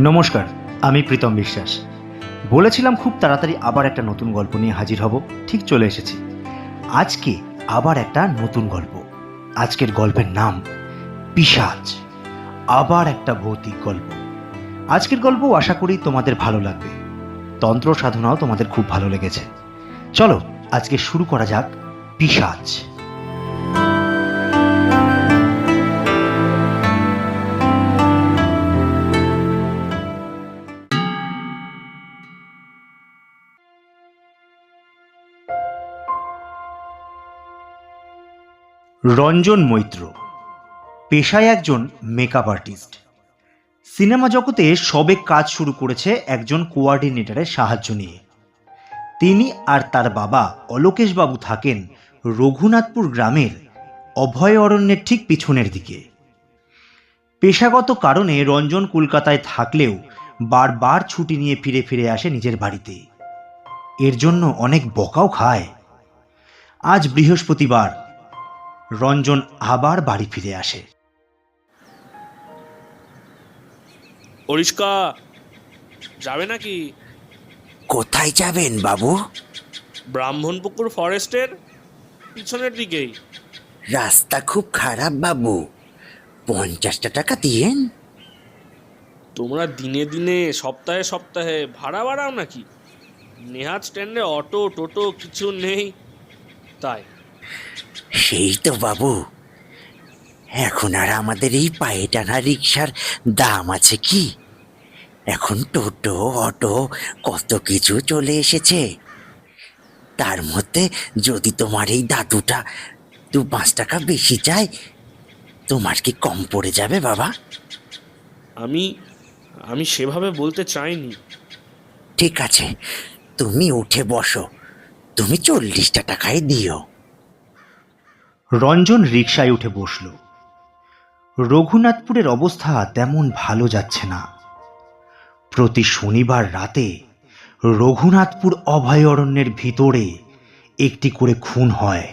নমস্কার, আমি প্রীতম বিশ্বাস। বলেছিলাম খুব তাড়াতাড়ি আবার একটা নতুন গল্প নিয়ে হাজির হব, ঠিক চলে এসেছি। আজকে আবার একটা নতুন গল্প। আজকের গল্পের নাম পিশাচ। আবার একটা ভৌতিক গল্প। আজকের গল্প আশা করি তোমাদের ভালো লাগবে। তন্ত্র সাধনাও তোমাদের খুব ভালো লেগেছে। চলো আজকে শুরু করা যাক পিশাচ। রঞ্জন মৈত্র পেশায় একজন মেকআপ আর্টিস্ট। সিনেমা জগতে সবে কাজ শুরু করেছে একজন কোঅর্ডিনেটরের সাহায্য নিয়ে। তিনি আর তার বাবা অলোকেশবাবু থাকেন রঘুনাথপুর গ্রামের অভয় অরণ্যের ঠিক পিছনের দিকে। পেশাগত কারণে রঞ্জন কলকাতায় থাকলেও বারবার ছুটি নিয়ে ফিরে ফিরে আসে নিজের বাড়িতে। এর জন্য অনেক বকাও খায়। আজ বৃহস্পতিবার, রঞ্জন আবার বাড়ি ফিরে আসে। অরিষ্কা যাবে নাকি? কোথায় যাবেন বাবু? ব্রাহ্মণপুকুর ফরেস্টের পিছনের দিকেই। রাস্তা খুব খারাপ বাবু, 50টা টাকা দিয়েন। তোমরা দিনে দিনে সপ্তাহে সপ্তাহে ভাড়া বাড়াও নাকি? নেহাত স্ট্যান্ডে অটো টোটো কিছু নেই, তাই। সেই তো বাবু, এখন আর আমাদের এই পায়ে টানা রিক্সার দাম আছে কি? এখন টোটো অটো কত কিছু চলে এসেছে। তার মধ্যে যদি তোমার এই দাদুটা 2-5 টাকা বেশি চায়, তোমার কি কম পড়ে যাবে বাবা? আমি সেভাবে বলতে চাইনি। ঠিক আছে, তুমি উঠে বসো, তুমি 40টা টাকায় দিও। রঞ্জন রিকশায় উঠে বসল। রঘুনাথপুরের অবস্থা তেমন ভালো যাচ্ছে না। প্রতি শনিবার রাতে রঘুনাথপুর অভয়ারণ্যের ভিতরে একটি করে খুন হয়।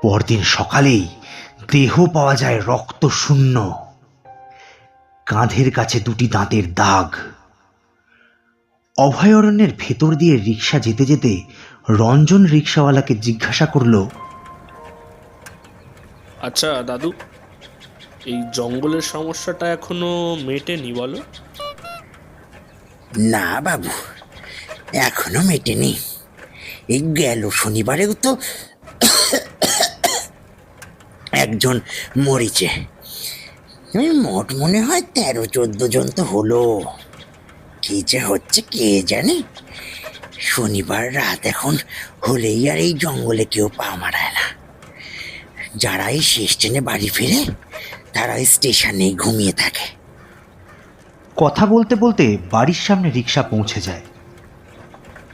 পরদিন সকালেই দেহ পাওয়া যায় রক্ত শূন্য, কাঁধের কাছে 2টি দাঁতের দাগ। অভয়ারণ্যের ভেতর দিয়ে রিকশা যেতে যেতে রঞ্জন রিকশাওয়ালাকে জিজ্ঞাসা করল, আচ্ছা দাদু, এই জঙ্গলের সমস্যাটা এখনো মেটেনি বলো? না বাবু, এখনো মেটেনি। এই গেল শনিবারেও তো একজন মরিছে। মোট মনে হয় 13-14 জন তো হলো। কি যে হচ্ছে কে জানে। শনিবার রাত এখন হলেই আর এই জঙ্গলে কেউ পা মারায় না। যারা এই শেষ ট্রেনে বাড়ি ফিরে, তারা স্টেশনে ঘুমিয়ে থাকে। কথা বলতে বলতে বাড়ির সামনে রিকশা পৌঁছে যায়।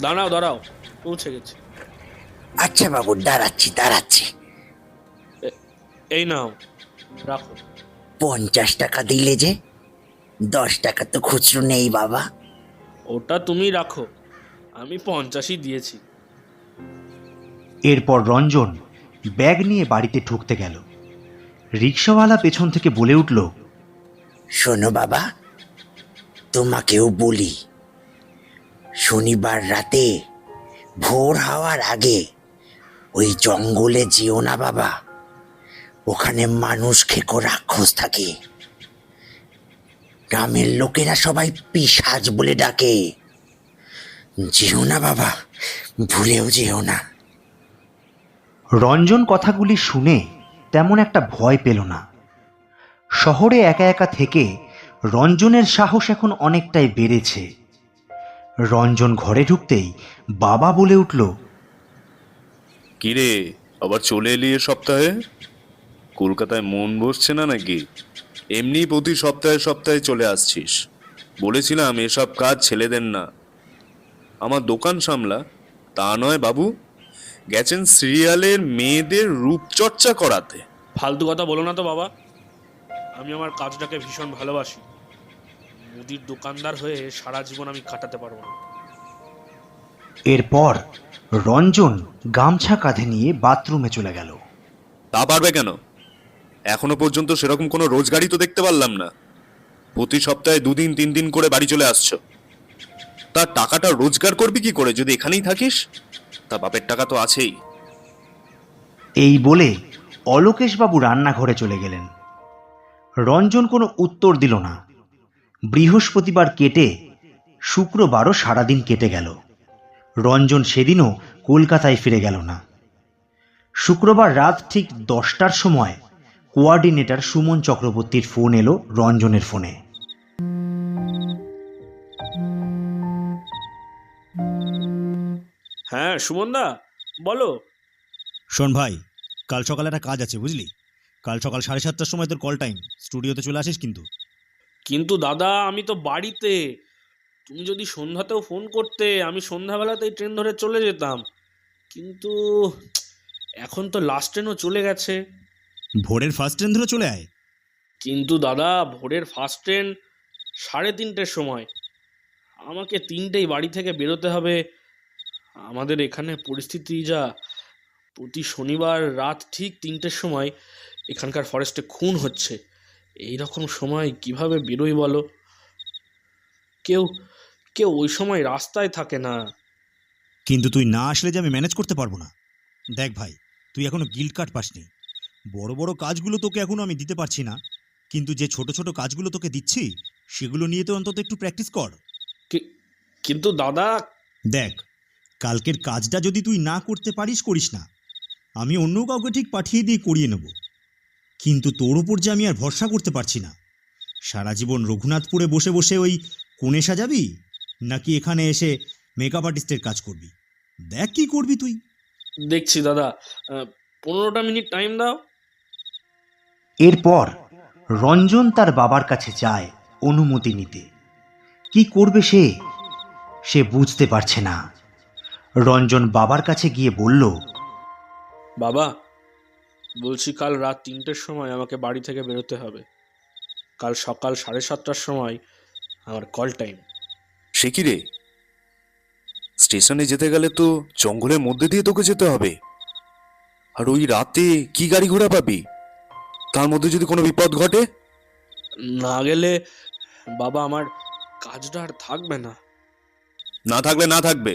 দাঁড়াও দাঁড়াও, পৌঁছে গেছে। আচ্ছা বাবু, দাঁড়াচ্ছি। এই নাও, রাখো। 50 টাকা দিলে যে, 10 টাকা তো খুচরো নেই বাবা। ওটা তুমি রাখো, আমি 50ই দিয়েছি। এরপর রঞ্জন ব্যাগ নিয়ে বাড়িতে ঢুকতে গেল। রিকশাওয়ালা পেছন থেকে বলে উঠল, শোনো বাবা, তোমাকেও বলি, শনিবার রাতে ভোর হওয়ার আগে ওই জঙ্গলে যেও না বাবা। ওখানে মানুষ খেকো রাক্ষস থাকে। গ্রামের লোকেরা সবাই পিশাচ বলে ডাকে। যেও না বাবা, ভুলেও যেও না। রঞ্জন কথাগুলি শুনে তেমন একটা ভয় পেল না। শহরে একা একা থেকে রঞ্জনের সাহস এখন অনেকটাই বেড়েছে। রঞ্জন ঘরে ঢুকতেই বাবা বলে উঠল, কিরে, আবার চলে এলি এ সপ্তাহে? কলকাতায় মন বসছে না নাকি? এমনি প্রতি সপ্তাহে সপ্তাহে চলে আসছিস। বলেছিলাম এসব কাজ ছেলেদের না, আমার দোকান সামলা। তা নয় বাবু, গেছেন সিরিয়ালের মেয়েদের রূপচর্চা করাতে। ফালতু কথা বলো না তো বাবা, আমি আমার কাজটাকে ভীষণ ভালোবাসি। মুদির দোকানদার হয়ে সারা জীবন আমি কাটাতে পারবো না। এরপর রঞ্জন গামছা কাঁধে নিয়ে বাথরুমে চলে গেল। তা পারবে কেন? এখনো পর্যন্ত সেরকম কোনো রোজগারই তো দেখতে পারলাম না। প্রতি সপ্তাহে 2 দিন 3 দিন করে বাড়ি চলে আসছো। তার টাকাটা রোজগার করবি কি করে যদি এখানেই থাকিস? তা বাপের টাকা তো আছেই। এই বলে অলোকেশবাবু রান্নাঘরে চলে গেলেন। রঞ্জন কোনো উত্তর দিল না। বৃহস্পতিবার কেটে শুক্রবারও সারাদিন কেটে গেল। রঞ্জন সেদিনও কলকাতায় ফিরে গেল না। শুক্রবার রাত ঠিক 10টার সময় কোঅর্ডিনেটর সুমন চক্রবর্তীর ফোন এলো রঞ্জনের ফোনে। হ্যাঁ সুমনদা, বলো। শোন ভাই, কাল সকালে একটা কাজ আছে বুঝলি। কাল সকাল 7:30টার সময় তোর কল টাইম, স্টুডিওতে চলে আসিস কিন্তু। কিন্তু দাদা আমি তো বাড়িতে। তুমি যদি সন্ধ্যাতেও ফোন করতে আমি সন্ধ্যাবেলাতেই ট্রেন ধরে চলে যেতাম। কিন্তু এখন তো লাস্ট ট্রেনও চলে গেছে। ভোরের ফার্স্ট ট্রেন ধরে চলে আয়। কিন্তু দাদা ভোরের ফার্স্ট ট্রেন 3:30টার সময়। আমাকে 3টেই বাড়ি থেকে বেরোতে হবে। আমাদের এখানে পরিস্থিতি যা, প্রতি শনিবার রাত ঠিক 3টের সময় এখানকার ফরেস্টে খুন হচ্ছে। এই রকম সময় কিভাবে বেরোই বলো? কেউ কেউ ওই সময় রাস্তায় থাকে না। কিন্তু তুই না আসলে যে আমি ম্যানেজ করতে পারবো না। দেখ ভাই, তুই এখনো গিল্ড কার্ড পাসনি। বড় বড় কাজগুলো তোকে এখনো আমি দিতে পারছি না, কিন্তু যে ছোট ছোট কাজগুলো তোকে দিচ্ছি সেগুলো নিয়ে তো অন্তত একটু প্র্যাকটিস কর। কিন্তু দাদা, দেখ, কালকের কাজটা যদি তুই না করতে পারিস করিস না, আমি অন্য কাউকে ঠিক পাঠিয়ে দিয়ে করিয়ে নেব। কিন্তু তোর ওপর যে আমি আর ভরসা করতে পারছি না। সারা জীবন রঘুনাথপুরে বসে বসে ওই কোণে সাজাবি, নাকি এখানে এসে মেকআপ আর্টিস্টের কাজ করবি? দেখ কি করবি তুই। দেখছি দাদা, 15টা মিনিট টাইম দাও। এরপর রঞ্জন তার বাবার কাছে যায় অনুমতি নিতে। কি করবে সে? সে বুঝতে পারছে না। রঞ্জন বাবার কাছে গিয়ে বলল, বাবা, বলছি কাল রাত 3টের সময় আমাকে বাড়ি থেকে বেরোতে হবে। কাল সকাল 7:30টার সময় আমার কল টাইম। সে কি রে, স্টেশনে যেতে গেলে তো জঙ্গলের মধ্যে দিয়ে তোকে যেতে হবে। আর ওই রাতে কি গাড়ি ঘোড়া পাবি? তার মধ্যে যদি কোনো বিপদ ঘটে? না গেলে বাবা আমার কাজটা আর থাকবে না। না থাকলে না থাকবে,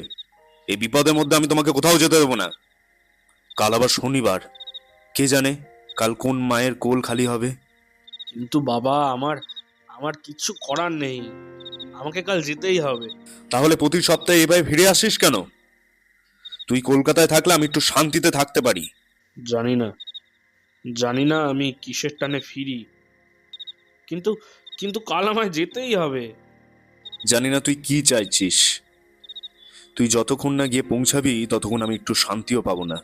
এই বিপদের মধ্যে আমি তোমাকে কোথাও যেতে দেবো না। কাল আবার শনিবার, কে জানে কাল কোন মায়ের কোল খালি হবে। কিন্তু বাবা আমার আমার কিচ্ছু করার নেই, আমাকে কাল যেতেই হবে। তাহলে প্রতি সপ্তাহে এভাবে ফিরে আসিস কেন? তুই কলকাতায় থাকলে আমি একটু শান্তিতে থাকতে পারি। জানি না আমি কিসের টানে ফিরি, কিন্তু কিন্তু কাল আমায় যেতেই হবে। জানি না তুই কি চাইছিস। তুই যতক্ষণ না গিয়ে পৌঁছাবি ততক্ষণ আমি একটু শান্তিও পাবো না।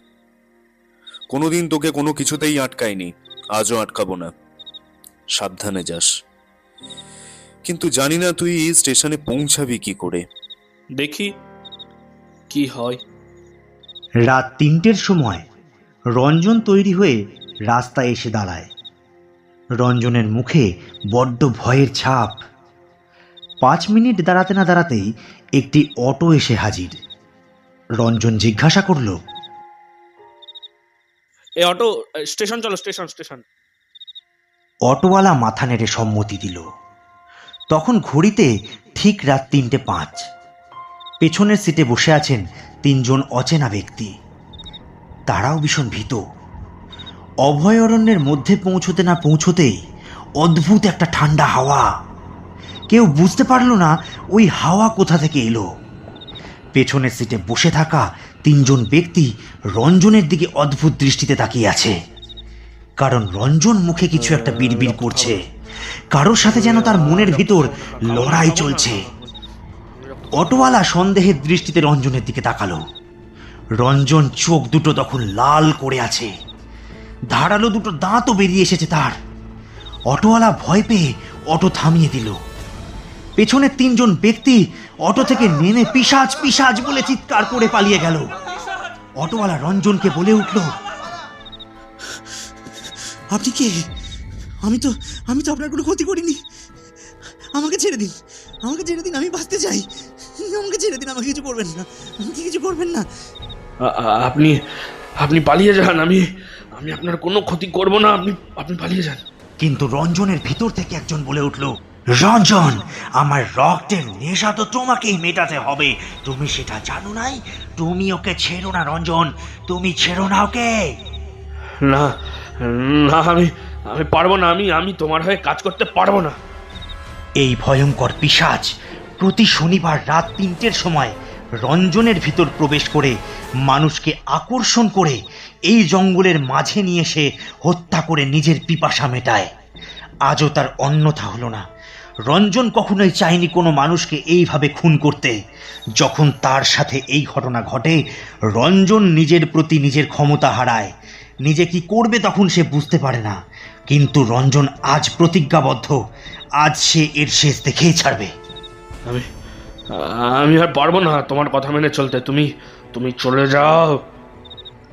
কোনোদিন তোকে কোনো কিছুতেই আটকাইনি, আজও আটকাবো না। সাবধানে যাস। কিন্তু জানি না তুই স্টেশনে পৌঁছাবি কি করে। দেখি কি হয়। রাত 3টের সময় রঞ্জন তৈরি হয়ে রাস্তায় এসে দাঁড়ায়। রঞ্জনের মুখে বড্ড ভয়ের ছাপ। 5 মিনিট দাঁড়াতে না দাঁড়াতেই একটি অটো এসে হাজির। রঞ্জন জিজ্ঞাসা করল, এ অটো, স্টেশন চলো, স্টেশন স্টেশন। অটোওয়ালা মাথা নেড়ে সম্মতি দিল। তখন ঘড়িতে ঠিক রাত 3:05। পেছনের সিটে বসে আছেন 3 জন অচেনা ব্যক্তি। তারাও ভীষণ ভীত। অভয়ারণ্যের মধ্যে পৌঁছতে না পৌঁছতেই অদ্ভুত একটা ঠান্ডা হাওয়া। কেউ বুঝতে পারল না ওই হাওয়া কোথা থেকে এলো। পেছনের সিটে বসে থাকা 3 জন ব্যক্তি রঞ্জনের দিকে অদ্ভুত দৃষ্টিতে তাকিয়ে আছে। কারণ রঞ্জন মুখে কিছু একটা বিড়বিড় করছে। কারোর সাথে যেন তার মনের ভিতর লড়াই চলছে। অটোওয়ালা সন্দেহের দৃষ্টিতে রঞ্জনের দিকে তাকালো। রঞ্জন চোখ দুটো তখন লাল করে আছে, ধারালো দুটো দাঁতও বেরিয়ে এসেছে তার। অটোওয়ালা ভয় পেয়ে অটো থামিয়ে দিল। পেছনের 3 জন ব্যক্তি অটো থেকে নেমে পিশাচ পিশাচ বলে চিৎকার করে পালিয়ে গেল। অটোওয়ালা রঞ্জনকে বলে উঠল, আপনি কে? আমি তো আপনার কোনো ক্ষতি করিনি। আমাকে ছেড়ে দিন, আমি বাঁচতে চাই। আমাকে ছেড়ে দিন, আমাকে কিছু করবেন না, আমাকে কিছু করবেন না। আপনি আপনি পালিয়ে যান, আমি আপনার কোনো ক্ষতি করব না, আপনি পালিয়ে যান। কিন্তু রঞ্জনের ভিতর থেকে একজন বলে উঠল, রঞ্জন, আমার রক্তের নেশা তো তোমাকেই মেটাতে হবে, তুমি সেটা জানো নাই? তুমি ওকে ছেড়ো না রঞ্জন, তুমি ছেড়ো না ওকে। না, না, আমি আমি পারবো না। আমি তোমার হয়ে কাজ করতে পারবো না। এই ভয়ঙ্কর পিশাচ প্রতি শনিবার রাত 3টের সময় রঞ্জনের ভিতর প্রবেশ করে মানুষকে আকর্ষণ করে এই জঙ্গলের মাঝে নিয়ে এসে হত্যা করে নিজের পিপাসা মেটায়। আজও তার অন্যথা হলো না। রঞ্জন কখনোই চায়নি কোনো মানুষকে এইভাবে খুন করতে। যখন তার সাথে এই ঘটনা ঘটে, রঞ্জন নিজের প্রতি নিজের ক্ষমতা হারায়। নিজে কি করবে তখন সে বুঝতে পারে না, কিন্তু রঞ্জন আজ প্রতিজ্ঞাবদ্ধ, আজ সে এর শেষ দেখেই ছাড়বে। আমি আমি আর পারবো না তোমার কথা মেনে চলতে। তুমি তুমি চলে যাও।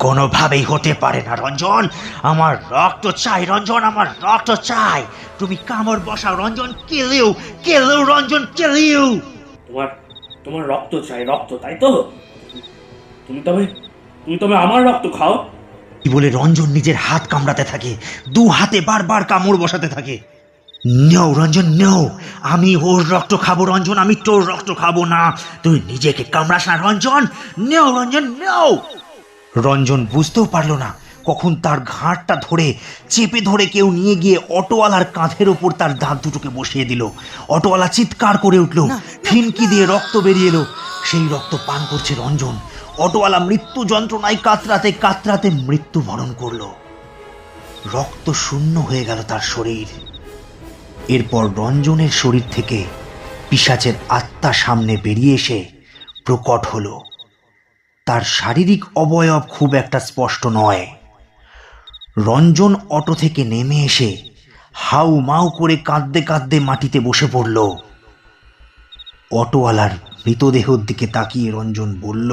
কোনোভাবেই হতে পারে না রঞ্জন, আমার রক্ত চাই রঞ্জন, আমার রক্ত চাই। তুমি কামড় বসাও রঞ্জন, কেলেও কেলেও রঞ্জন, কেলেও। তোমার তোমার রক্ত চাই, রক্ত, তাই তো? তুমি তবে আমার রক্ত খাও। কি বলে রঞ্জন নিজের হাত কামড়াতে থাকে, দু হাতে বারবার কামড় বসাতে থাকে। নো রঞ্জন, নো, আমি ওর রক্ত খাবো রঞ্জন, আমি তোর রক্ত খাবো না। তুই নিজেকে কামড়াস না রঞ্জন, নো রঞ্জন, নো। রঞ্জন বুঝতেও পারলো না কখন তার ঘাড়টা ধরে চেপে ধরে কেউ নিয়ে গিয়ে অটোওয়ালার কাঁধের ওপর তার দাঁত দুটোকে বসিয়ে দিল। অটোওয়ালা চিৎকার করে উঠল, ফিনকি দিয়ে রক্ত বেরিয়ে এলো। সেই রক্ত পান করছে রঞ্জন। অটোওয়ালা মৃত্যু যন্ত্রণায় কাতরাতে কাতরাতে মৃত্যুবরণ করলো। রক্ত শূন্য হয়ে গেল তার শরীর। এরপর রঞ্জনের শরীর থেকে পিশাচের আত্মা সামনে বেরিয়ে এসে প্রকট হলো। তার শারীরিক অবয়ব খুব একটা স্পষ্ট নয়। রঞ্জন অটো থেকে নেমে এসে হাউ মাউ করে কাঁদতে কাঁদতে মাটিতে বসে পড়ল। অটোওয়ালার মৃতদেহের দিকে তাকিয়ে রঞ্জন বলল,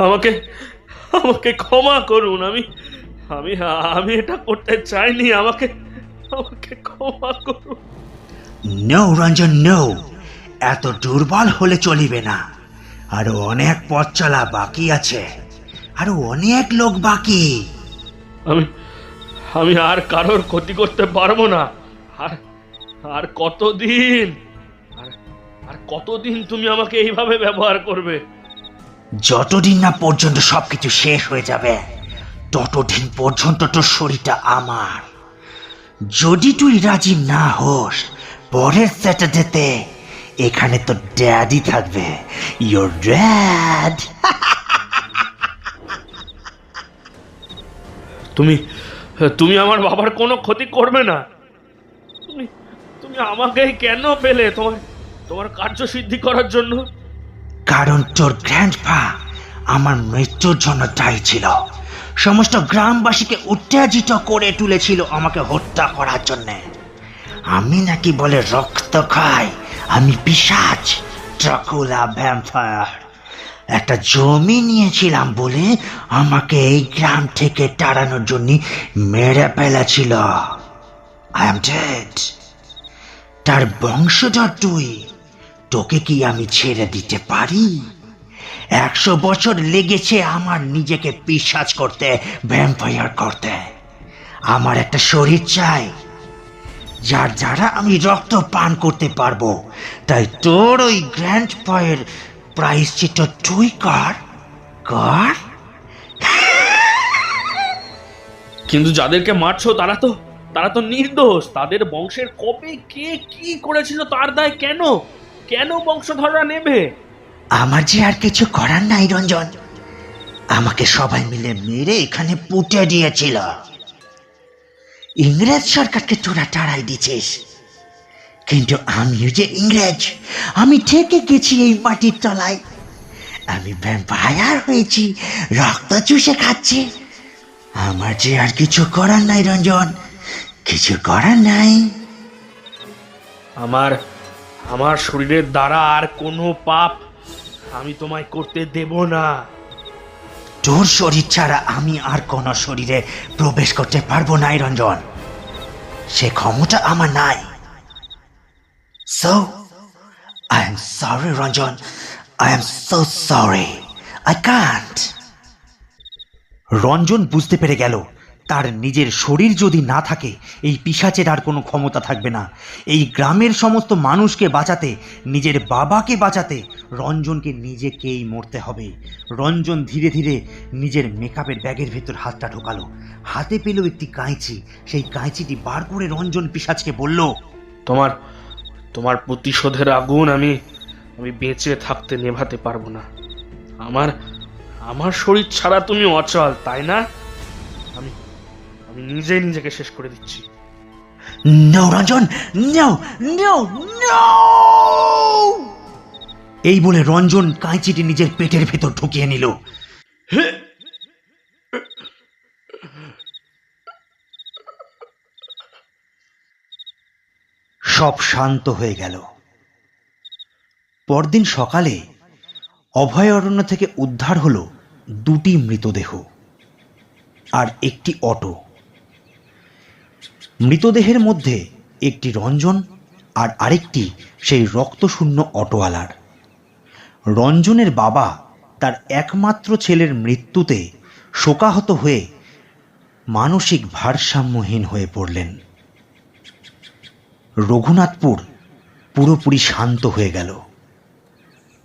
আমাকে আমাকে ক্ষমা করুন। আমি আমি আমি এটা করতে চাইনি। আমাকে আমাকে ক্ষমা করুন। নো রঞ্জন, নো, এত দুর্বল হলে চলিবে না। আরো অনেক পথ চলা বাকি আছে, আরো অনেক লোক বাকি। আমি আমি আর কারোর ক্ষতি করতে পারবো না। আর আর কতদিন আর আর কতদিন তুমি আমাকে এইভাবে ব্যবহার করবে? যতদিন না পর্যন্ত সবকিছু শেষ হয়ে যাবে, ততদিন পর্যন্ত তোর শরীরটা আমার। যদি তুই রাজি না হোস, পরের স্যাটারডেতে এখানে তো ড্যাডি থাকবে, ইয়োর ড্যাড। তুমি তুমি আমার বাবার কোনো ক্ষতি করবে না। তুমি তুমি আমাকে কেন পেলে তোমার তোমার কার্যসিদ্ধি করার জন্য? কারণ তোর গ্র্যান্ডপা আমার মৃত্যুর জন্য দায়ী ছিল। সমস্ত গ্রামবাসীকে উত্তেজিত করে তুলেছিল আমাকে হত্যা করার জন্য। আমি নাকি বলে রক্ত খাই, আমি পিশাচ, ড্রাকুলা ভ্যাম্পায়ার। একটা জমি নিয়েছিলাম বলে আমাকে এই গ্রাম থেকে তাড়ানোর জন্য মেরে ফেলেছিল। I am dead. তার বংশধর তুই, তোকে কি আমি ছেড়ে দিতে পারি? 100 বছর লেগেছে আমার নিজেকে পিশাচ করতে, ভ্যাম্পায়ার করতে। আমার একটা শরীর চাই, যার দ্বারা আমি রক্ত পান করতে পারবো। তাই তোর ওই গ্র্যান্ড পায়ের প্রায়শ্চিত্ত তুই কর, কর। কিন্তু যাদেরকে মারছো তারা তো নির্দোষ। তাদের বংশের কবে কে কি করেছিল তার দায় কেন কেন বংশধররা নেবে? আমার যে আর কিছু করার নাই রঞ্জন, আমাকে সবাই মিলে মেরে এখানে পুঁতে দিয়েছিল। ইংরেজ সরকারকে তোরা তাড়াই দিছিস, কিন্তু আমিও যে ইংরেজ, আমি থেকে গেছি এই মাটির তলায়। আমি ভ্যাম্পায়ার হয়েছি, রক্ত চুষে খাচ্ছি। আমার যে আর কিছু করার নাই রঞ্জন, কিছু করার নাই। আমার শরীরের দ্বারা আর কোনো পাপ আমি তোমায় করতে দেব না। তোর শরীর ছাড়া আমি আর কোনো শরীরে প্রবেশ করতে পারবো না রঞ্জন, সে ক্ষমতা আমার নাই। So, I am sorry Ranjan, I am so sorry, I can't. Ranjan বুঝতে পেরে গেল তার নিজের শরীর যদি না থাকে এই পিশাচের আর কোনো ক্ষমতা থাকবে না। এই গ্রামের সমস্ত মানুষকে বাঁচাতে, নিজের বাবাকে বাঁচাতে রঞ্জনকে নিজেকেই মরতে হবে। রঞ্জন ধীরে ধীরে নিজের মেকআপের ব্যাগের ভেতর হাতটা ঢোকালো। হাতে পেল একটি কাঁচি। সেই কাঁচিটি বার করে রঞ্জন পিশাচকে বলল, তোমার তোমার প্রতিশোধের আগুন আমি বেঁচে থাকতে নেভাতে পারবো না। আমার শরীর ছাড়া তুমি অচল, তাই না? আমি আমি নিজেকে শেষ করে দিচ্ছি। No Ranjan, no no no! এই বলে রঞ্জন কাঁচিটি নিজের পেটের ভেতর ঢুকিয়ে নিল। সব শান্ত হয়ে গেল। পরদিন সকালে অভয়ারণ্য থেকে উদ্ধার হলো 2টি মৃতদেহ আর একটি অটো। মৃতদেহের মধ্যে একটি রঞ্জন আর আরেকটি সেই রক্তশূন্য অটোওয়ালার। রঞ্জনের বাবা তার একমাত্র ছেলের মৃত্যুতে শোকাহত হয়ে মানসিক ভারসাম্যহীন হয়ে পড়লেন। রঘুনাথপুর পুরোপুরি শান্ত হয়ে গেল।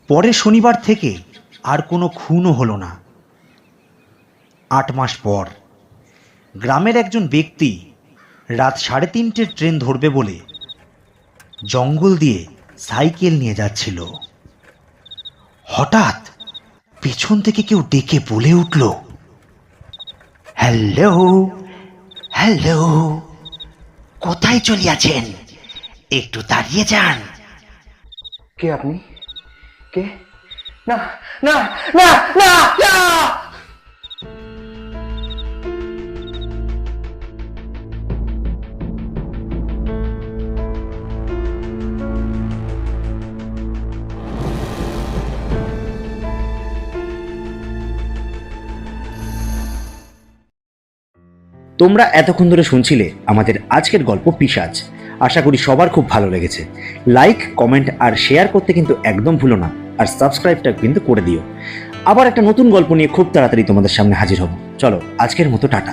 পরের শনিবার থেকে আর কোনো খুনও হলো না। 8 মাস পর গ্রামের একজন ব্যক্তি রাত 3:30 ট্রেন ধরবে বলে জঙ্গল দিয়ে সাইকেল নিয়ে যাচ্ছিল। হঠাৎ পেছন থেকে কেউ ডেকে বলে উঠল, হ্যালো হ্যালো, কোথায় চলিয়াছেন? একটু দাঁড়িয়ে যান। কে আপনি? কে? না না না না না! তোমরা এতক্ষণ ধরে শুনছিলে আমাদের আজকের গল্প পিশাচ। আশা করি সবার খুব ভালো লেগেছে। লাইক, কমেন্ট আর শেয়ার করতে কিন্তু একদম ভুলো না, আর সাবস্ক্রাইবটা কিন্তু করে দিও। আবার একটা নতুন গল্প নিয়ে খুব তাড়াতাড়ি তোমাদের সামনে হাজির হব। চলো, আজকের মতো টাটা।